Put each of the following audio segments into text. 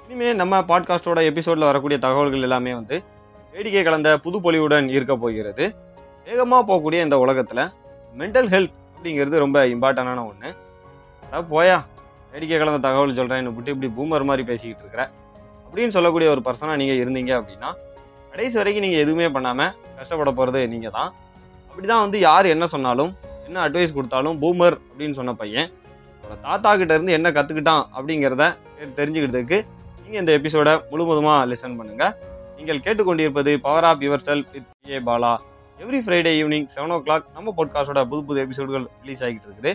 இனிமே நம்ம பாட்காஸ்டோட எபிசோட்ல வரக்கூடிய தகவல்கள் எல்லாமே வந்து வேடிக்கை கலந்த புது பொலிவுடன் இருக்க போகிறது. வேகமாக போகக்கூடிய இந்த உலகத்தில் மென்டல் ஹெல்த் அப்படிங்கிறது ரொம்ப இம்பார்ட்டண்டான ஒன்று. அதாவது போயா வேடிக்கை கலந்த தகவல் சொல்கிறேன் விட்டு இப்படி பூமர் மாதிரி பேசிக்கிட்டு இருக்கிறேன் அப்படின்னு சொல்லக்கூடிய ஒரு பர்சனாக நீங்கள் இருந்தீங்க அப்படின்னா கடைசி வரைக்கும் நீங்கள் எதுவுமே பண்ணாமல் கஷ்டப்பட போகிறது நீங்கள் தான். அப்படி தான் வந்து யார் என்ன சொன்னாலும் என்ன அட்வைஸ் கொடுத்தாலும் பூமர் அப்படின்னு சொன்ன பையன் அவரோட தாத்தா கிட்ட இருந்து என்ன கற்றுக்கிட்டான் அப்படிங்கிறத தெரிஞ்சுக்கிறதுக்கு நீங்கள் இந்த எபிசோட முழுவதுமாக லிசன் பண்ணுங்கள். நீங்கள் கேட்டுக்கொண்டிருப்பது power of your self with A Bala. Every Friday evening 7 o'clock நம்ம பாட்காஸ்டோட புது எபிசோடுகள் ரிலீஸ் ஆகிட்டு இருக்குது.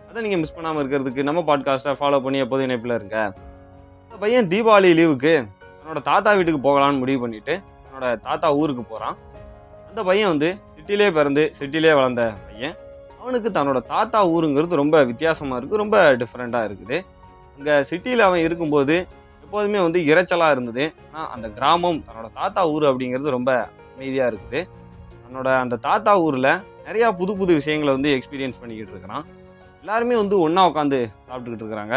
அதை நீங்கள் மிஸ் பண்ணாமல் இருக்கிறதுக்கு நம்ம பாட்காஸ்ட்டை ஃபாலோ பண்ணி எப்போதும் இணைப்பில் இருங்க. அந்த பையன் தீபாவளி லீவுக்கு தன்னோட தாத்தா வீட்டுக்கு போகலான்னு முடிவு பண்ணிட்டு தன்னோட தாத்தா ஊருக்கு போகிறான். அந்த பையன் வந்து சிட்டிலே பிறந்து சிட்டிலே வளர்ந்த பையன். அவனுக்கு தன்னோட தாத்தா ஊருங்கிறது ரொம்ப வித்தியாசமாக இருக்குது, ரொம்ப டிஃப்ரெண்ட்டாக இருக்குது. அங்கே சிட்டியில் அவன் இருக்கும்போது எப்போதுமே வந்து இறைச்சலாக இருந்தது. ஆனால் அந்த கிராமம் தன்னோட தாத்தா ஊர் அப்படிங்கிறது ரொம்ப அமைதியாக இருக்குது. தன்னோட அந்த தாத்தா ஊரில் நிறையா புது விஷயங்களை வந்து எக்ஸ்பீரியன்ஸ் பண்ணிக்கிட்டு இருக்கிறான். எல்லாருமே வந்து ஒன்றா உட்காந்து சாப்பிட்டுக்கிட்டு இருக்கிறாங்க.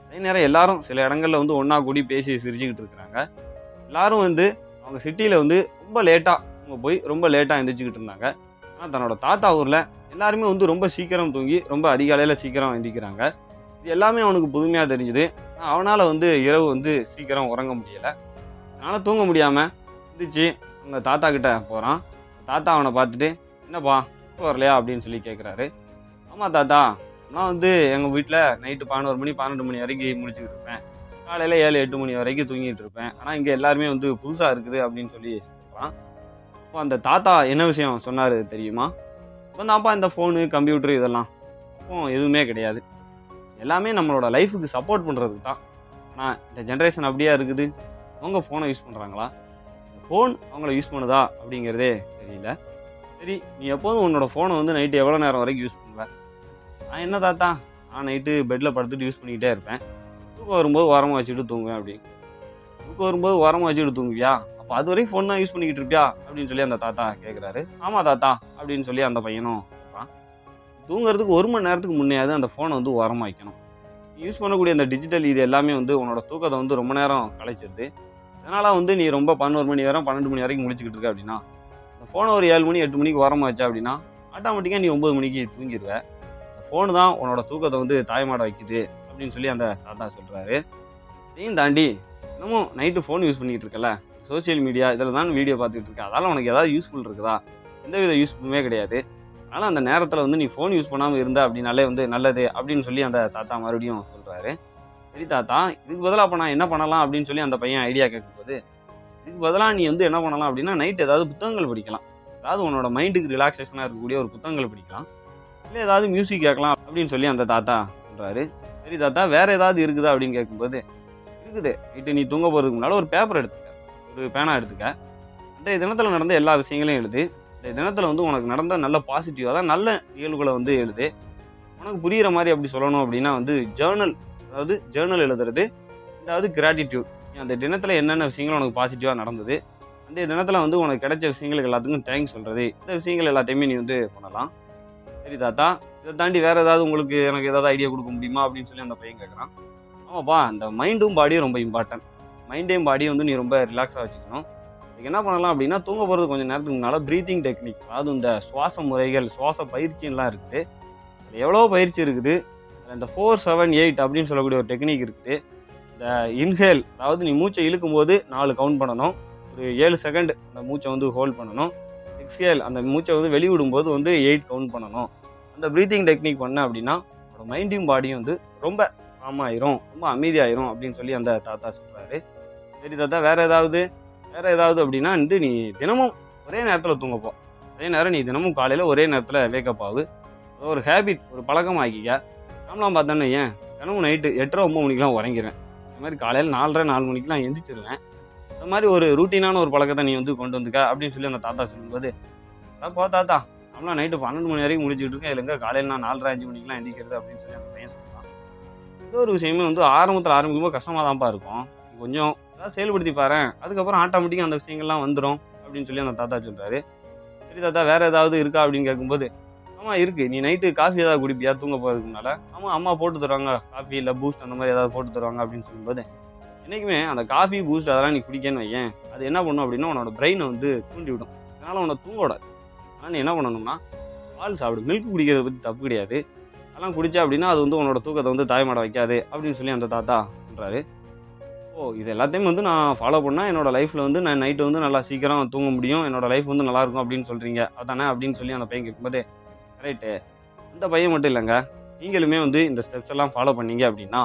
அதே நேரம் எல்லாரும் சில இடங்களில் வந்து ஒன்றா கூடி பேசி சிரிச்சுக்கிட்டு இருக்கிறாங்க. எல்லாரும் வந்து அவங்க சிட்டியில் வந்து ரொம்ப லேட்டாக அவங்க போய் ரொம்ப லேட்டாக எந்திரிச்சிக்கிட்டு இருந்தாங்க. ஆனால் தன்னோட தாத்தா ஊரில் எல்லாருமே வந்து ரொம்ப சீக்கிரம் தூங்கி ரொம்ப அதிகாலையில் சீக்கிரம் எந்திரிக்கிறாங்க. இது எல்லாமே அவனுக்கு புதுமையாக தெரிஞ்சுது. அவனால் வந்து இரவு வந்து சீக்கிரம் உறங்க முடியலை. அதனால் தூங்க முடியாமல் எந்திரிச்சு அவங்க தாத்தா கிட்ட போகிறான். தாத்தா அவனை பார்த்துட்டு என்னப்பா தூக்கம் வரலையா அப்படின்னு சொல்லி கேட்குறாரு. ஆமாம் தாத்தா, நான் வந்து எங்கள் வீட்டில் நைட்டு 11 மணி 12 மணி வரைக்கும் முடிச்சுக்கிட்டு இருப்பேன். காலையில் 7-8 மணி வரைக்கும் தூங்கிட்டு இருப்பேன். ஆனால் இங்கே எல்லாருமே வந்து புதுசாக இருக்குது அப்படின்னு சொல்லி சொல்கிறான். அப்போ அந்த தாத்தா என்ன விஷயம் சொன்னார் தெரியுமா? இப்போ தான்ப்பா இந்த ஃபோனு கம்ப்யூட்டரு இதெல்லாம் அப்போ எதுவுமே கிடையாது, எல்லாமே நம்மளோட லைஃபுக்கு சப்போர்ட் பண்ணுறதுக்கு தான். ஆனால் இந்த ஜென்ரேஷன் அப்படியே இருக்குது. அவங்க ஃபோனை யூஸ் பண்ணுறாங்களா, ஃபோன் அவங்கள யூஸ் பண்ணுதா அப்படிங்கிறதே தெரியல. சரி, நீ எப்போதும் உன்னோட ஃபோனை வந்து நைட்டு எவ்வளோ நேரம் வரைக்கும் யூஸ் பண்ணுவேன்? நான் என்ன தாத்தா, நான் நைட்டு பெட்டில் படுத்துட்டு யூஸ் பண்ணிக்கிட்டே இருப்பேன். தூக்கம் வரும்போது ஓரமாக வச்சுட்டு தூங்குவேன். அப்படி தூக்கம் வரும்போது ஓரமாக வச்சுட்டு தூங்குவியா? அப்போ அது வரைக்கும் ஃபோன் தான் யூஸ் பண்ணிக்கிட்டு இருப்பியா அப்படின்னு சொல்லி அந்த தாத்தா கேட்குறாரு. ஆமாம் தாத்தா அப்படின்னு சொல்லி அந்த பையனும் சொல்கிறான். தூங்குறதுக்கு 1 மணி நேரத்துக்கு முன்னையாவது அந்த ஃபோனை வந்து ஓரமாக வைக்கணும். யூஸ் பண்ணக்கூடிய அந்த டிஜிட்டல் இது எல்லாமே வந்து உன்னோட தூக்கத்தை வந்து ரொம்ப நேரம் கலைச்சிருது. அதனால் வந்து நீ ரொம்ப 11 மணி வரை 12 மணி வரைக்கும் முடிச்சுக்கிட்டு இருக்க அப்படின்னா அந்த ஃபோனை ஒரு 7 மணி 8 மணிக்கு ஓரமாக வச்சா அப்படின்னா ஆட்டோமேட்டிக்காக நீ 9 மணிக்கு தூங்கிடுவேன். அந்த ஃபோனு தான் உன்னோட தூக்கத்தை வந்து தாயமாட வைக்குது அப்படின்னு சொல்லி அந்த தாத்தா சொல்கிறாரு. இதையும் தாண்டி இன்னமும் நைட்டு ஃபோன் யூஸ் பண்ணிகிட்டு இருக்கல, சோசியல் மீடியா இதில் தான் வீடியோ பார்த்துக்கிட்டு இருக்க, அதனால் உனக்கு ஏதாவது யூஸ்ஃபுல் இருக்குதா? எந்தவித யூஸ்ஃபுல்லுமே கிடையாது. அதனால் அந்த நேரத்தில் வந்து நீ ஃபோன் யூஸ் பண்ணாமல் இருந்தா அப்படின்னாலே வந்து நல்லது அப்படின்னு சொல்லி அந்த தாத்தா மறுபடியும் சொல்கிறாரு. சரி தாத்தா, இதுக்கு பதிலாக அப்போ நான் என்ன பண்ணலாம் அப்படின்னு சொல்லி அந்த பையன் ஐடியா கேட்கும்போது, இதுக்கு பதிலாக நீ வந்து என்ன பண்ணலாம் அப்படின்னா நைட் ஏதாவது புத்தகங்கள் படிக்கலாம். அதாவது உன்னோட மைண்டுக்கு ரிலாக்ஸேஷனாக இருக்கக்கூடிய ஒரு புத்தகங்கள் படிக்கலாம், இல்லை ஏதாவது மியூசிக் கேட்கலாம் அப்படின்னு சொல்லி அந்த தாத்தா சொல்கிறாரு. சரி தாத்தா, வேறு ஏதாவது இருக்குதா அப்படின்னு கேட்கும்போது, இருக்குது. நைட்டு நீ தூங்க போகிறதுக்கு முன்னால் ஒரு பேப்பர் எடுத்துக்க, ஒரு பேனா எடுத்துக்க, அன்றைய தினத்தில் நடந்த எல்லா விஷயங்களையும் எழுது. இந்த தினத்தில் வந்து உனக்கு நடந்த நல்ல பாசிட்டிவ், அதாவது நல்ல நிகழ்வுகளை வந்து எழுது. உனக்கு புரிகிற மாதிரி அப்படி சொல்லணும் அப்படின்னா வந்து ஜேர்னல் எழுதுறது. அதாவது கிராட்டிடியூட், அந்த தினத்தில் என்னென்ன விஷயங்கள் உனக்கு பாசிட்டிவாக நடந்தது, அந்த தினத்தில் வந்து உனக்கு கிடைச்ச விஷயங்களுக்கு எல்லாத்துக்கும் தேங்க்ஸ் சொல்கிறது, இந்த விஷயங்கள் எல்லாத்தையுமே நீ வந்து பண்ணலாம். சரி தாத்தா, இதை தாண்டி வேறு ஏதாவது உங்களுக்கு எனக்கு ஏதாவது ஐடியா கொடுக்க முடியுமா அப்படின்னு சொல்லி அந்த பையன் கேட்குறான். ஆமாப்பா, அந்த மைண்டும் பாடியும் ரொம்ப இம்பார்ட்டன்ட். மைண்டையும் பாடியும் வந்து நீ ரொம்ப ரிலாக்ஸாக வச்சுக்கணும். அதுக்கு என்ன பண்ணலாம் அப்படின்னா தூங்க போகிறது கொஞ்சம் நேரத்துக்கு முன்னால் ப்ரீத்திங் டெக்னிக், அதாவது இந்த சுவாச முறைகள், சுவாச பயிற்சிலாம் இருக்குது. அது எவ்வளோ பயிற்சி இருக்குது. இந்த 4-7-8 அப்படின்னு சொல்லக்கூடிய ஒரு டெக்னிக் இருக்குது. இந்த இன்ஹேல், அதாவது நீ மூச்சை இழுக்கும் போது 4 கவுண்ட் பண்ணணும், ஒரு 7 செகண்ட் அந்த மூச்சை வந்து ஹோல்ட் பண்ணணும். எக்ஸ்ஹேல், அந்த மூச்சை வந்து வெளிவிடும்போது வந்து 8 கவுண்ட் பண்ணணும். அந்த ப்ரீத்திங் டெக்னிக் பண்ண அப்படின்னா உன்னோட மைண்டையும் பாடியும் வந்து ரொம்ப காமாயிரும், ரொம்ப அமைதியாயிரும் அப்படின்னு சொல்லி அந்த தாத்தா சொல்கிறாரு. சரி தாத்தா, வேறு ஏதாவது அப்படின்னா வந்து நீ தினமும் ஒரே நேரத்தில் தூங்கப்போ, அதே நேரம் நீ தினமும் காலையில் ஒரே நேரத்தில் வேக்கப் ஆகு. ஒரு ஹேபிட், ஒரு பழக்கம் ஆக்கிக்க. நாமலாம் பார்த்தோன்னு ஏன் தினமும் நைட்டு 8:30-9 மணிக்கெலாம் உறங்கிடுவேன். இந்த மாதிரி காலையில் 4:30-4 மணிக்கெலாம் எந்திரிச்சிருவேன். இந்த மாதிரி ஒரு ரூட்டீனான ஒரு பழக்கத்தை நீ வந்து கொண்டு வந்துக்க அப்படின்னு சொல்லி அந்த தாத்தா சொல்லும்போது, போ தாத்தா, நம்மளாம் நைட்டு 12 மணி வரைக்கும் முடிச்சுக்கிட்டு இருக்கேன், இல்லைங்க காலையில் நான் 4:30-5 மணிக்கெலாம் எந்திரிக்கிறது அப்படின்னு சொல்லி அந்த பையன் சொல்லுவான். இது ஒரு விஷயமே வந்து ஆரம்பிக்கும்போது கஷ்டமாக தான்ப்பா இருக்கும். கொஞ்சம் ஏதாவது செயல்படுத்தி பாரு, அதுக்கப்புறம் ஆட்டோமேட்டிக்காக அந்த விஷயங்கள்லாம் வந்துடும் அப்படின்னு சொல்லி அந்த தாத்தா சொல்கிறாரு. சரி தாத்தா, வேறு ஏதாவது இருக்கா அப்படின்னு கேட்கும்போது, ஆமாம் இருக்குது. நீ நைட்டு காஃபி ஏதாவது குடிப்பியா தூங்க போகிறதுக்குனால? ஆமாம், அம்மா போட்டு தருவாங்க காஃபி, இல்லை பூஸ்ட் அந்த மாதிரி ஏதாவது போட்டு தருவாங்க அப்படின்னு சொல்லும்போது, என்றைக்குமே அந்த காஃபி பூஸ்ட் அதெல்லாம் நீ குடிக்கன்னு வையேன், அது என்ன பண்ணும் அப்படின்னா உன்னோட பிரெயினை வந்து தூண்டி விடும். அதனால் உன்னை தூங்க விடாது. ஆனால் நீ என்ன பண்ணணும்னா பால் சாப்பிடு. மில்க் குடிக்கிறத பற்றி தப்பு கிடையாது. அதெல்லாம் குடிச்சா அப்படின்னா அது வந்து உன்னோட தூக்கத்தை வந்து தாயமாட வைக்காது அப்படின்னு சொல்லி அந்த தாத்தா சொல்கிறாரு. இது எல்லாத்தையும் வந்து நான் ஃபாலோ பண்ணால் என்னோட லைஃப்பில் வந்து நான் நைட்டு வந்து நல்லா சீக்கிரம் தூங்க முடியும், என்னோட லைஃப் வந்து நல்லாயிருக்கும் அப்படின்னு சொல்கிறீங்க அதானே அப்படின்னு சொல்லி அந்த பையன் கேட்கும்போது, ரைட்டு, அந்த பையன் மட்டும் இல்லைங்க, நீங்களுமே வந்து இந்த ஸ்டெப்ஸ் எல்லாம் ஃபாலோ பண்ணீங்க அப்படின்னா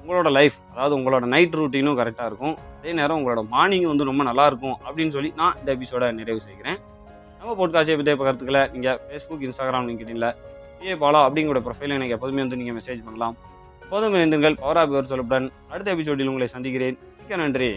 உங்களோட லைஃப், அதாவது உங்களோட நைட் ரூட்டீனும் கரெக்டாக இருக்கும், அதே நேரம் உங்களோட மார்னிங் வந்து ரொம்ப நல்லாயிருக்கும் அப்படின்னு சொல்லி நான் இந்த எபிசோட நிறைவு செய்கிறேன். நம்ம பாட்காஸ்டை பற்றி கருத்துக்களை நீங்கள் ஃபேஸ்புக், இன்ஸ்டாகிராம், லிங்க்டின்ல பிஏ பாலா அப்படிங்கிற ப்ரொஃபைலை எனக்கு எப்போதுமே வந்து நீங்கள் மெசேஜ் பண்ணலாம். எப்போதும் இணைந்தீர்கள் பவர் ஆப் சொல்லப்படன். அடுத்த எபிசோடில் உங்களை சந்திக்கிறேன். மிக்க நன்றி.